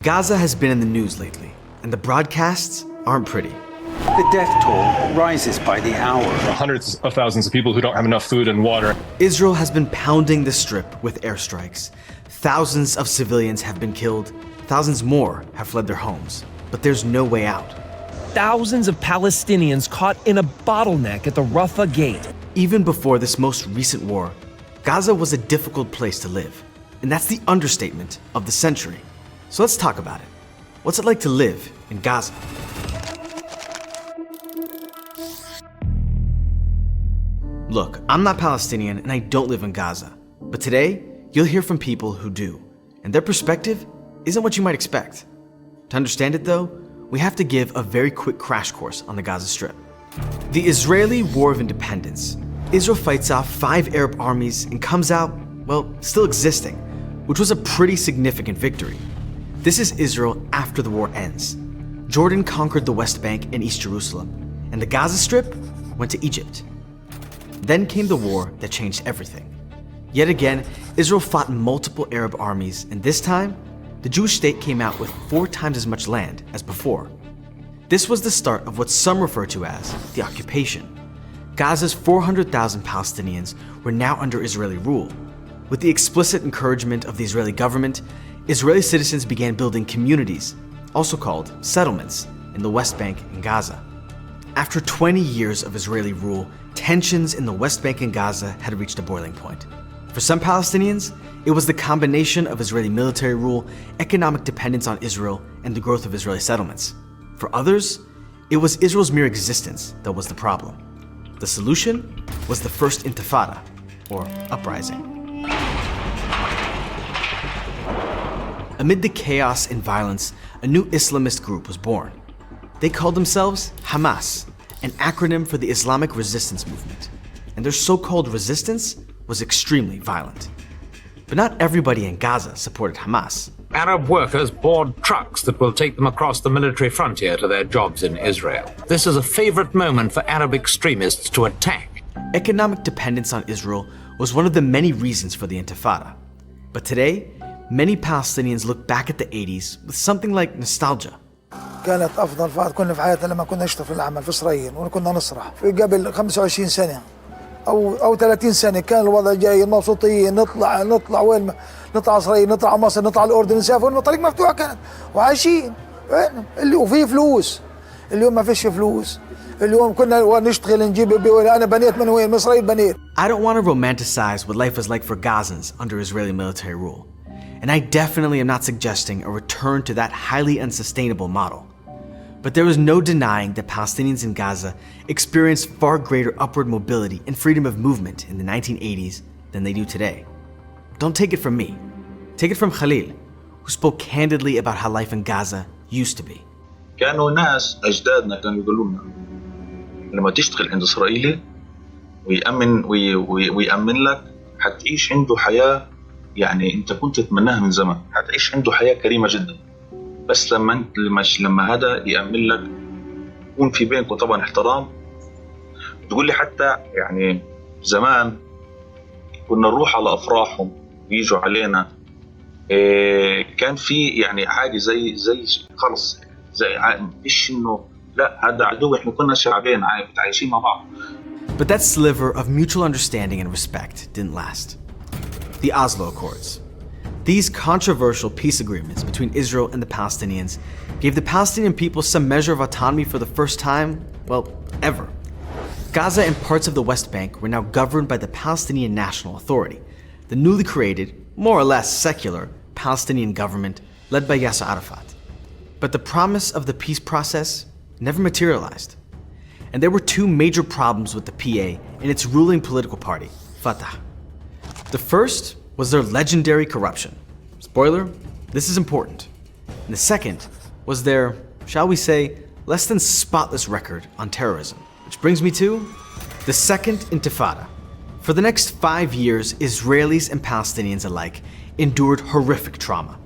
Gaza has been in the news lately, and the broadcasts aren't pretty. The death toll rises by the hour. Hundreds of thousands of people who don't have enough food and water. Israel has been pounding the strip with airstrikes. Thousands of civilians have been killed. Thousands more have fled their homes. But there's no way out. Thousands of Palestinians caught in a bottleneck at the Rafah gate. Even before this most recent war, Gaza was a difficult place to live. And that's the understatement of the century. So let's talk about it. What's it like to live in Gaza? Look, I'm not Palestinian and I don't live in Gaza. But today, you'll hear from people who do. And their perspective isn't what you might expect. To understand it though, we have to give a very quick crash course on the Gaza Strip. The Israeli War of Independence. Israel fights off 5 Arab armies and comes out, well, still existing, which was a pretty significant victory. This is Israel after the war ends. Jordan conquered the West Bank and East Jerusalem, and the Gaza Strip went to Egypt. Then came the war that changed everything. Yet again, Israel fought multiple Arab armies, and this time, the Jewish state came out with 4 times as much land as before. This was the start of what some refer to as the occupation. Gaza's 400,000 Palestinians were now under Israeli rule. With the explicit encouragement of the Israeli government, Israeli citizens began building communities, also called settlements, in the West Bank and Gaza. After 20 years of Israeli rule, tensions in the West Bank and Gaza had reached a boiling point. For some Palestinians, it was the combination of Israeli military rule, economic dependence on Israel, and the growth of Israeli settlements. For others, it was Israel's mere existence that was the problem. The solution was the first intifada, or uprising. Amid the chaos and violence, a new Islamist group was born. They called themselves Hamas, an acronym for the Islamic Resistance Movement. And their so-called resistance was extremely violent. But not everybody in Gaza supported Hamas. Arab workers board trucks that will take them across the military frontier to their jobs in Israel. This is a favorite moment for Arab extremists to attack. Economic dependence on Israel was one of the many reasons for the Intifada. But today, many Palestinians look back at the 80s with something like nostalgia. كانت أفضل فترة كنا في حياتنا لما كنا نشتغل في العمل في إسرائيل وكنا نسرح في قبل 25 سنة أو 30 سنة كان الوضع جاي مبسوطين نطلع وين نطلع إسرائيل نطلع مصر نطلع الأردن نسافر الطريق مفتوحة كانت وعايشين اللي وفي فلوس اليوم ما فيش فلوس اليوم كنا نشتغل نجيب أنا بنيت من وين من إسرائيل بنيت. I don't want to romanticize what life was like for Gazans under Israeli military rule. And I definitely am not suggesting a return to that highly unsustainable model. But there is no denying that Palestinians in Gaza experienced far greater upward mobility and freedom of movement in the 1980s than they do today. Don't take it from me. Take it from Khalil, who spoke candidly about how life in Gaza used to be. كانوا ناس أجدادنا كانوا يقولوا لنا لما تشتغل عند إسرائيلي ويأمن لك حتعيش عنده حياة يعني أنت كنت تتمناها من زمان حتعيش عنده حياة كريمة جدا بس لما هذا يأمن لك يكون في بينكم طبعا احترام. تقول لي حتى يعني زمان كنا نروح على أفراحهم ويجوا علينا كان في يعني حاجة زي خلص زي مش إنه لا هذا عدو إحنا كنا شعبين عايشين مع بعض. But that sliver of mutual understanding and respect didn't last. The Oslo Accords. These controversial peace agreements between Israel and the Palestinians gave the Palestinian people some measure of autonomy for the first time, well, ever. Gaza and parts of the West Bank were now governed by the Palestinian National Authority, the newly created, more or less secular, Palestinian government led by Yasser Arafat. But the promise of the peace process never materialized. And there were 2 major problems with the PA and its ruling political party, Fatah. The first was their legendary corruption. Spoiler, this is important. And the second was their, shall we say, less than spotless record on terrorism. Which brings me to the second Intifada. For the next 5 years, Israelis and Palestinians alike endured horrific trauma.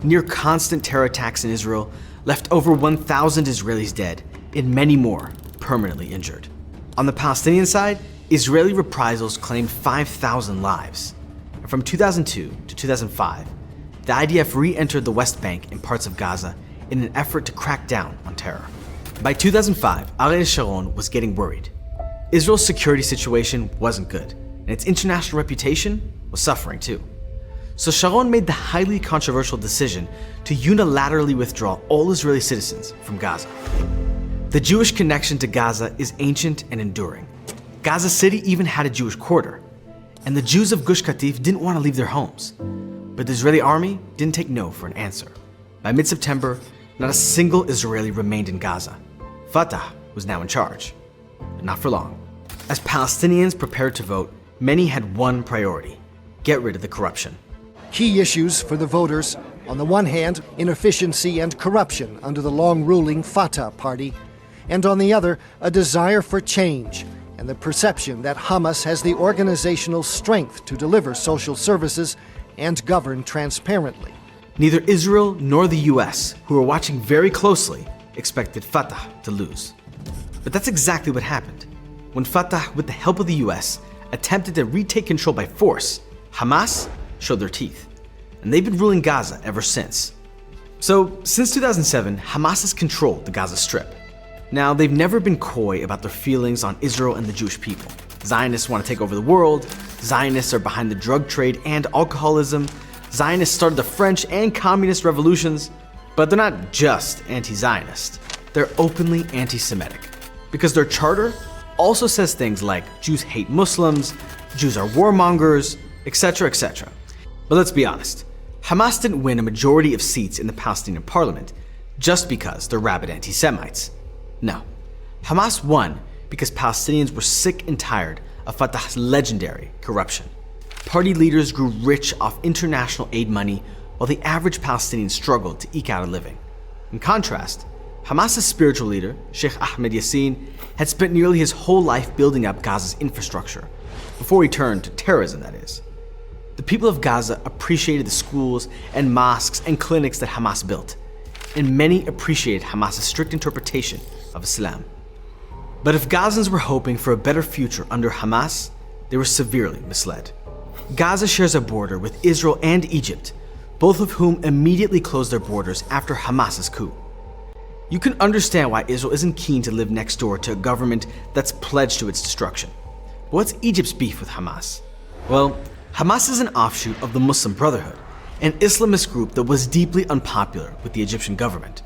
Near constant terror attacks in Israel left over 1,000 Israelis dead and many more permanently injured. On the Palestinian side, Israeli reprisals claimed 5,000 lives. And from 2002 to 2005, the IDF re-entered the West Bank and parts of Gaza in an effort to crack down on terror. By 2005, Ariel Sharon was getting worried. Israel's security situation wasn't good, and its international reputation was suffering too. So Sharon made the highly controversial decision to unilaterally withdraw all Israeli citizens from Gaza. The Jewish connection to Gaza is ancient and enduring. Gaza City even had a Jewish quarter, and the Jews of Gush Katif didn't want to leave their homes. But the Israeli army didn't take no for an answer. By mid-September, not a single Israeli remained in Gaza. Fatah was now in charge, but not for long. As Palestinians prepared to vote, many had one priority: get rid of the corruption. Key issues for the voters: on the one hand, inefficiency and corruption under the long-ruling Fatah party, and on the other, a desire for change and the perception that Hamas has the organizational strength to deliver social services and govern transparently. Neither Israel nor the US, who were watching very closely, expected Fatah to lose. But that's exactly what happened. When Fatah, with the help of the US, attempted to retake control by force, Hamas showed their teeth. And they've been ruling Gaza ever since. So, since 2007, Hamas has controlled the Gaza Strip. Now, they've never been coy about their feelings on Israel and the Jewish people. Zionists want to take over the world, Zionists are behind the drug trade and alcoholism, Zionists started the French and communist revolutions, but they're not just anti-Zionist. They're openly anti-Semitic, because their charter also says things like Jews hate Muslims, Jews are warmongers, etc., etc. But let's be honest, Hamas didn't win a majority of seats in the Palestinian parliament just because they're rabid anti-Semites. No, Hamas won because Palestinians were sick and tired of Fatah's legendary corruption. Party leaders grew rich off international aid money while the average Palestinian struggled to eke out a living. In contrast, Hamas's spiritual leader, Sheikh Ahmed Yassin, had spent nearly his whole life building up Gaza's infrastructure, before he turned to terrorism, that is. The people of Gaza appreciated the schools and mosques and clinics that Hamas built, and many appreciated Hamas's strict interpretation of Islam. But if Gazans were hoping for a better future under Hamas, they were severely misled. Gaza shares a border with Israel and Egypt, both of whom immediately closed their borders after Hamas's coup. You can understand why Israel isn't keen to live next door to a government that's pledged to its destruction. But what's Egypt's beef with Hamas? Well, Hamas is an offshoot of the Muslim Brotherhood, an Islamist group that was deeply unpopular with the Egyptian government.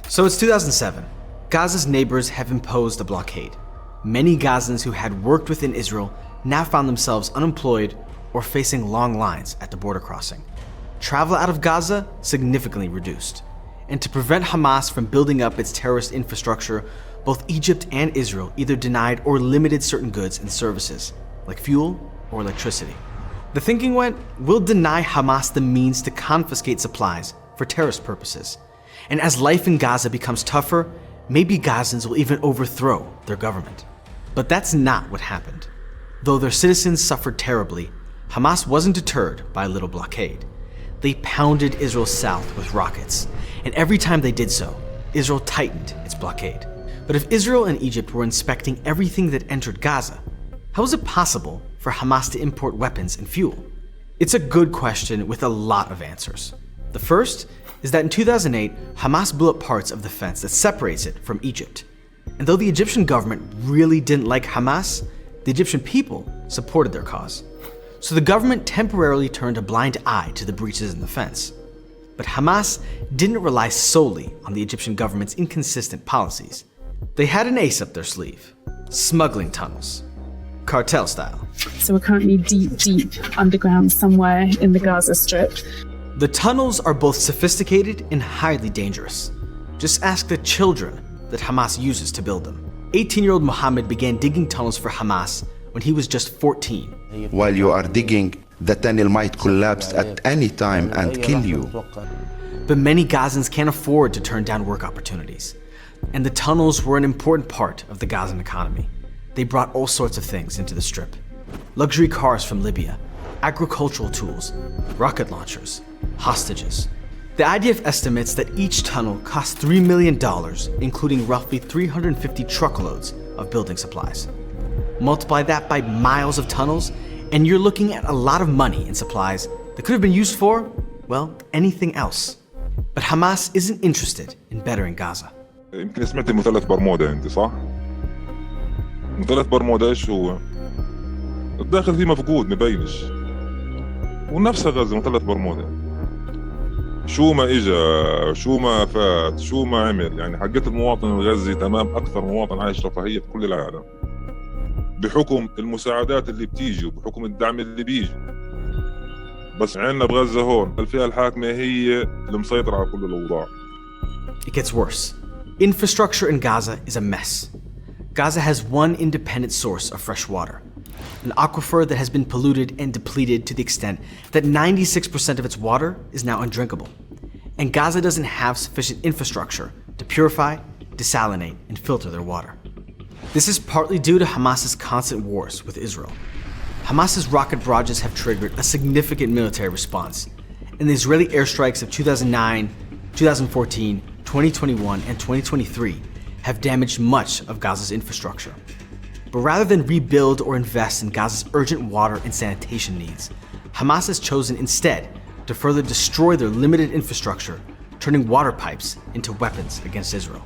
So it's 2007. Gaza's neighbors have imposed a blockade. Many Gazans who had worked within Israel now found themselves unemployed or facing long lines at the border crossing. Travel out of Gaza significantly reduced. And to prevent Hamas from building up its terrorist infrastructure, both Egypt and Israel either denied or limited certain goods and services, like fuel or electricity. The thinking went, we'll deny Hamas the means to confiscate supplies for terrorist purposes. And as life in Gaza becomes tougher, maybe Gazans will even overthrow their government. But that's not what happened. Though their citizens suffered terribly, Hamas wasn't deterred by a little blockade. They pounded Israel's south with rockets, and every time they did so, Israel tightened its blockade. But if Israel and Egypt were inspecting everything that entered Gaza, how is it possible for Hamas to import weapons and fuel? It's a good question with a lot of answers. The first is that in 2008, Hamas blew up parts of the fence that separates it from Egypt. And though the Egyptian government really didn't like Hamas, the Egyptian people supported their cause. So the government temporarily turned a blind eye to the breaches in the fence. But Hamas didn't rely solely on the Egyptian government's inconsistent policies. They had an ace up their sleeve: smuggling tunnels, cartel style. So we're currently deep underground somewhere in the Gaza Strip. The tunnels are both sophisticated and highly dangerous. Just ask the children that Hamas uses to build them. 18-year-old Mohammed began digging tunnels for Hamas when he was just 14. While you are digging, the tunnel might collapse at any time and kill you. But many Gazans can't afford to turn down work opportunities. And the tunnels were an important part of the Gazan economy. They brought all sorts of things into the strip: luxury cars from Libya, agricultural tools, rocket launchers, hostages. The IDF estimates that each tunnel cost $3 million, including roughly 350 truckloads of building supplies. Multiply that by miles of tunnels, and you're looking at a lot of money and supplies that could have been used for well, anything else. But Hamas isn't interested in bettering Gaza. يمكن سمعت مثلث برمودا انت صح؟ مثلث برمودا ايش هو؟ الداخل فيه مفقود مبينش ونفسها غزة مثلث برمودا شو ما اجا شو ما فات شو ما عمل يعني حقت المواطن الغزي تمام اكثر مواطن عايش رفاهية في كل العالم بحكم المساعدات اللي بتيجي وبحكم الدعم اللي بيجي بس عندنا بغزة هون الفئة الحاكمة هي اللي مسيطرة على كل الأوضاع. It gets worse. Infrastructure in Gaza is a mess. Gaza has one independent source of fresh water, an aquifer that has been polluted and depleted to the extent that 96% of its water is now undrinkable. And Gaza doesn't have sufficient infrastructure to purify, desalinate, and filter their water. This is partly due to Hamas's constant wars with Israel. Hamas's rocket barrages have triggered a significant military response, and the Israeli airstrikes of 2009, 2014, 2021, and 2023 have damaged much of Gaza's infrastructure. But rather than rebuild or invest in Gaza's urgent water and sanitation needs, Hamas has chosen instead to further destroy their limited infrastructure, turning water pipes into weapons against Israel.